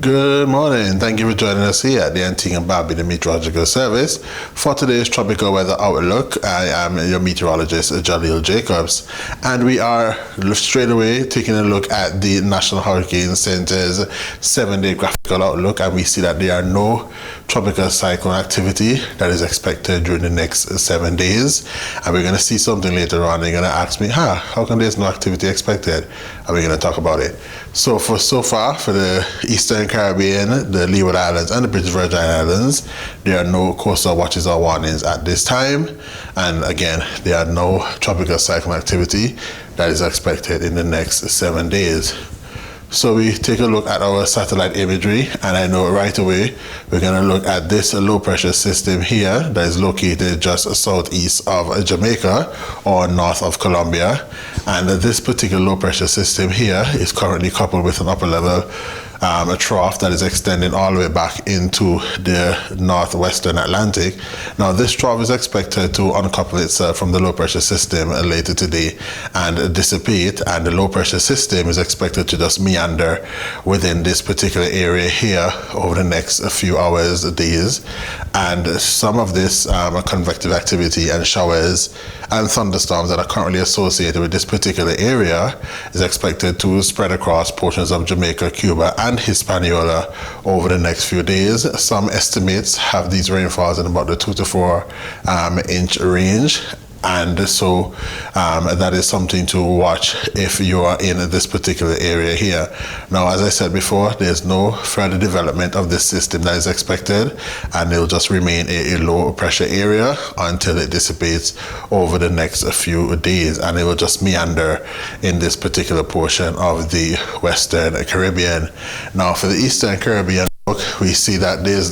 Good morning. Thank you for joining us here at the Antigua Barbuda the Meteorological Service for today's tropical weather outlook. I am your meteorologist, Jalil Jacobs, and we are straight away taking a look at the National Hurricane Center's 7-day graphical outlook, and we see that there are no tropical cyclone activity that is expected during the next 7 days. And we're going to see something later on. They're going to ask me, how come there's no activity expected? And we're going to talk about it. So far for the Eastern Caribbean, the Leeward Islands and the British Virgin Islands, there are no coastal watches or warnings at this time. And again, there are no tropical cyclone activity that is expected in the next 7 days. So we take a look at our satellite imagery, and I know right away we're going to look at this low pressure system here that is located just southeast of Jamaica or north of Colombia. And this particular low pressure system here is currently coupled with an upper level a trough that is extending all the way back into the northwestern Atlantic. Now this trough is expected to uncouple itself from the low pressure system later today and dissipate, and the low pressure system is expected to just meander within this particular area here over the next few hours, days. And some of this convective activity and showers and thunderstorms that are currently associated with this particular area is expected to spread across portions of Jamaica, Cuba, and Hispaniola over the next few days. Some estimates have these rainfalls in about the 2 to 4 inch range. And so that is something to watch if you are in this particular area here. Now, as I said before, there's no further development of this system that is expected, and it will just remain a low pressure area until it dissipates over the next few days, and it will just meander in this particular portion of the Western Caribbean. Now, for the Eastern Caribbean, we see that there's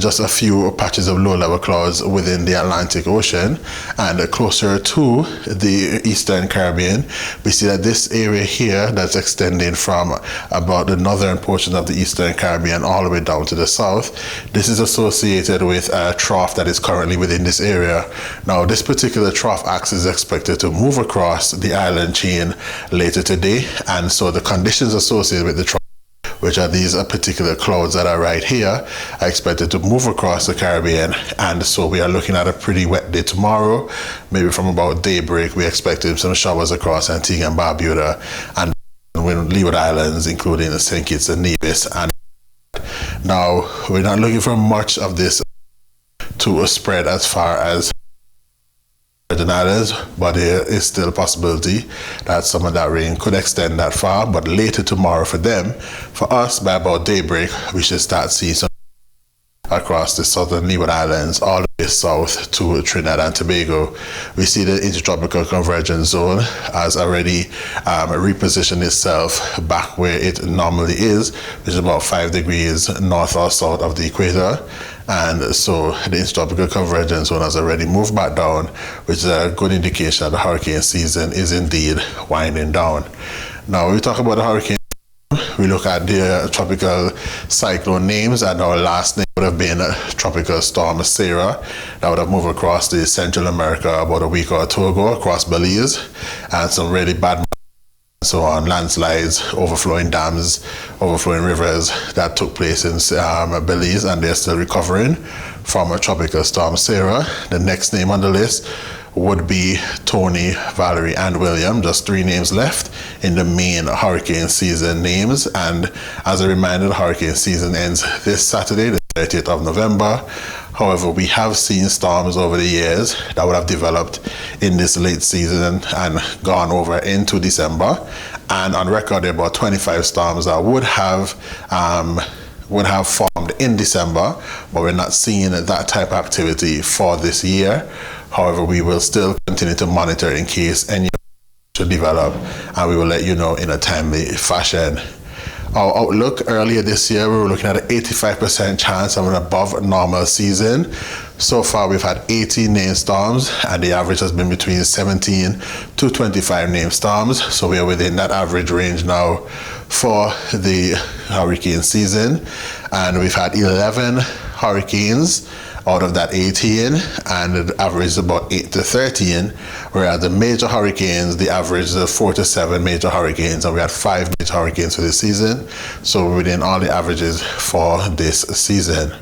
just a few patches of low-level clouds within the Atlantic Ocean, and closer to the Eastern Caribbean, we see that this area here that's extending from about the northern portion of the Eastern Caribbean all the way down to the south, this is associated with a trough that is currently within this area. Now, this particular trough axis is expected to move across the island chain later today, and so the conditions associated with the trough, which are these particular clouds that are right here, are expected to move across the Caribbean. And so we are looking at a pretty wet day tomorrow. Maybe from about daybreak, we expected some showers across Antigua and Barbuda and Leeward Islands, including St. Kitts and Nevis. And now we're not looking for much of this to spread as far as Virgin Islands, but there is still a possibility that some of that rain could extend that far. But later tomorrow for them, for us, by about daybreak, we should start seeing some across the southern Leeward Islands all the way south to Trinidad and Tobago. We see the intertropical convergence zone has already repositioned itself back where it normally is, which is about 5 degrees north or south of the equator. And so the intertropical convergence zone has already moved back down, which is a good indication that the hurricane season is indeed winding down. Now, when we talk about the hurricane, we look at the tropical cyclone names, and our last name would have been Tropical Storm Sarah. That would have moved across the Central America about a week or two ago, across Belize, and some really bad so on, landslides, overflowing dams, overflowing rivers that took place in Belize, and they're still recovering from a Tropical Storm Sarah. The next name on the list would be Tony, Valerie, and William. Just 3 names left in the main hurricane season names. And as a reminder, the hurricane season ends this Saturday, the 30th of November. However, we have seen storms over the years that would have developed in this late season and gone over into December. And on record, there are about 25 storms that would have formed in December, but we're not seeing that type of activity for this year. However, we will still continue to monitor in case any should develop, and we will let you know in a timely fashion. Our outlook earlier this year, we were looking at an 85% chance of an above normal season. So far, we've had 18 named storms, and the average has been between 17 to 25 named storms. So we are within that average range now for the hurricane season. And we've had 11 hurricanes out of that 18, and the average is about 8 to 13, whereas the major hurricanes, the average is 4 to 7 major hurricanes, and we had 5 major hurricanes for this season, so we're within all the averages for this season.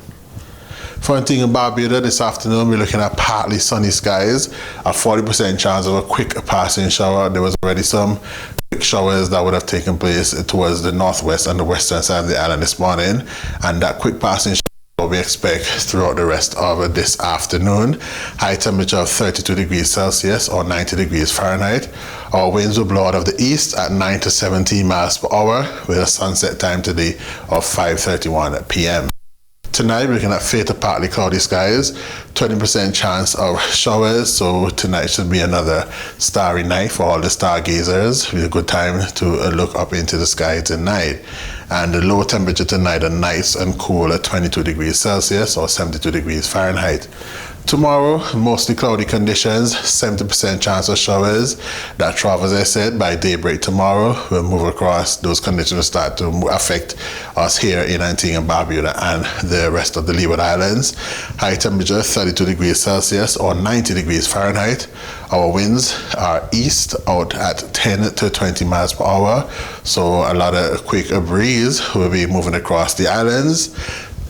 For Antigua and Barbuda this afternoon, we're looking at partly sunny skies, a 40% chance of a quick passing shower. There was already some quick showers that would have taken place towards the northwest and the western side of the island this morning, and that quick passing shower we expect throughout the rest of this afternoon. High temperature of 32 degrees Celsius or 90 degrees Fahrenheit. Our winds will blow out of the east at 9 to 17 miles per hour with a sunset time today of 5:31 p.m. Tonight we're looking at fair to partly cloudy skies, 20% chance of showers, so tonight should be another starry night for all the stargazers. With a good time to look up into the sky tonight. And the low temperature tonight are nice and cool at 22 degrees Celsius or 72 degrees Fahrenheit. Tomorrow, mostly cloudy conditions, 70% chance of showers. That travel, as I said, by daybreak tomorrow, we'll move across. Those conditions will start to affect us here in Antigua and Barbuda and the rest of the Leeward Islands. High temperature, 32 degrees Celsius or 90 degrees Fahrenheit. Our winds are east out at 10 to 20 miles per hour. So a lot of quick breeze will be moving across the islands.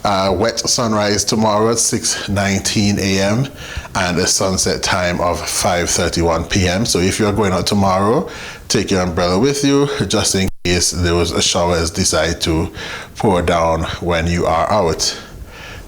Wet sunrise tomorrow at 6:19 a.m. and a sunset time of 5:31 p.m. So if you're going out tomorrow, take your umbrella with you just in case those showers decide to pour down when you are out.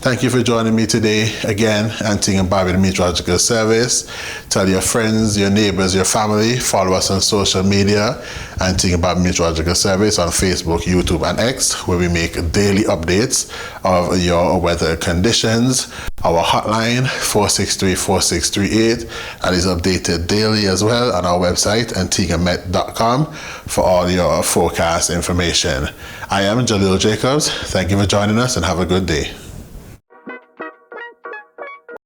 Thank you for joining me today. Again, Antigua and Barbuda Meteorological Service. Tell your friends, your neighbors, your family. Follow us on social media. Antigua and Barbuda Meteorological Service on Facebook, YouTube, and X, where we make daily updates of your weather conditions. Our hotline, 463-4638, and is updated daily as well on our website, antiguamet.com, for all your forecast information. I am Jalil Jacobs. Thank you for joining us and have a good day.